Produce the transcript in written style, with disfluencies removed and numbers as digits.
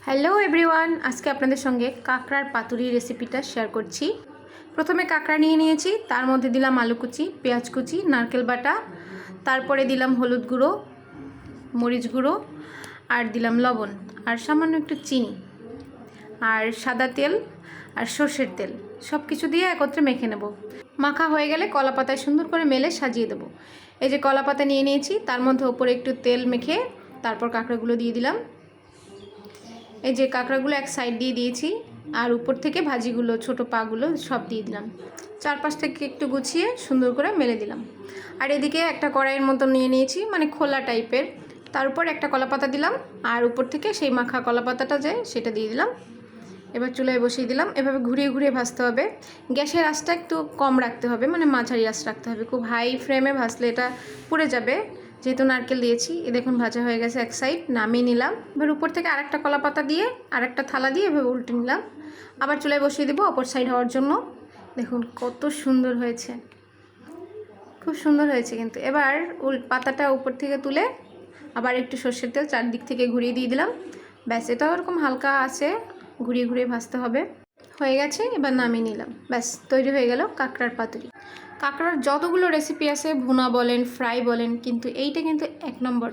Hello everyone, আজকে আপনাদের সঙ্গে কাঁকড়ার পাতুরি রেসিপিটা শেয়ার করছি। প্রথমে কাঁকড়া নিয়ে নিয়েছি, তার মধ্যে দিলাম আলু কুচি, পেঁয়াজ কুচি, নারকেল বাটা, তারপরে দিলাম হলুদ গুঁড়ো, মরিচ গুঁড়ো, আর দিলাম লবণ, আর সামান্য একটু চিনি, আর সাদা তেল, আর সর্ষের তেল, সব কিছু দিয়ে একত্রে মেখে নেব। মাখা হয়ে গেলে কলা পাতায় সুন্দর করে মেলে সাজিয়ে দেবো। এই যে কলা পাতা নিয়ে নিয়েছি, তার মধ্যে ওপরে একটু তেল মেখে তারপর কাঁকড়াগুলো দিয়ে দিলাম। এই যে কাঁকড়াগুলো এক সাইড দিয়ে দিয়েছি, আর উপর থেকে ভাজিগুলো ছোট পাগুলো সব দিয়ে দিলাম। চারপাশ থেকে একটু গুছিয়ে সুন্দর করে মেলে দিলাম। আর এদিকে একটা কড়াইয়ের মতো নিয়ে নিয়েছি, মানে খোলা টাইপের, তার উপর একটা কলাপাতা দিলাম, আর উপর থেকে সেই মাখা কলাপাতাটা যে সেটা দিয়ে দিলাম। এবার চুলায় বসিয়ে দিলাম। এভাবে ঘুরিয়ে ঘুরিয়ে ভাজতে হবে। গ্যাসের আঁচটা একটু কম রাখতে হবে, মানে মাঝারি আঁচ রাখতে হবে। খুব হাই ফ্লেমে ভাজলে এটা পুড়ে যাবে। যেহেতু নারকেল দিয়েছি, দেখুন ভাজা হয়ে গেছে এক সাইড, নামিয়ে নিলাম। এবার উপর থেকে আরেকটা কলা পাতা দিয়ে আরেকটা থালা দিয়ে এভাবে উল্টে নিলাম। আবার চুলায় বসিয়ে দেবো অপর সাইড হওয়ার জন্য। দেখুন কত সুন্দর হয়েছে, খুব সুন্দর হয়েছে কিন্তু। এবার পাতাটা উপর থেকে তুলে আবার একটু সর্ষের তেল চারদিক থেকে ঘুরিয়ে দিয়ে দিলাম। ব্যাস, এটাও এরকম হালকা আছে ঘুরিয়ে ঘুরিয়ে ভাজতে হবে। হয়ে গেছে, এবার নামিয়ে নিলাম। ব্যাস, তৈরি হয়ে গেল কাঁকড়ার পাতুরি। কাঁকড়ার যতগুলো রেসিপি আছে, ভুনা বলেন, ফ্রাই বলেন, কিন্তু এইটা কিন্তু এক নম্বর।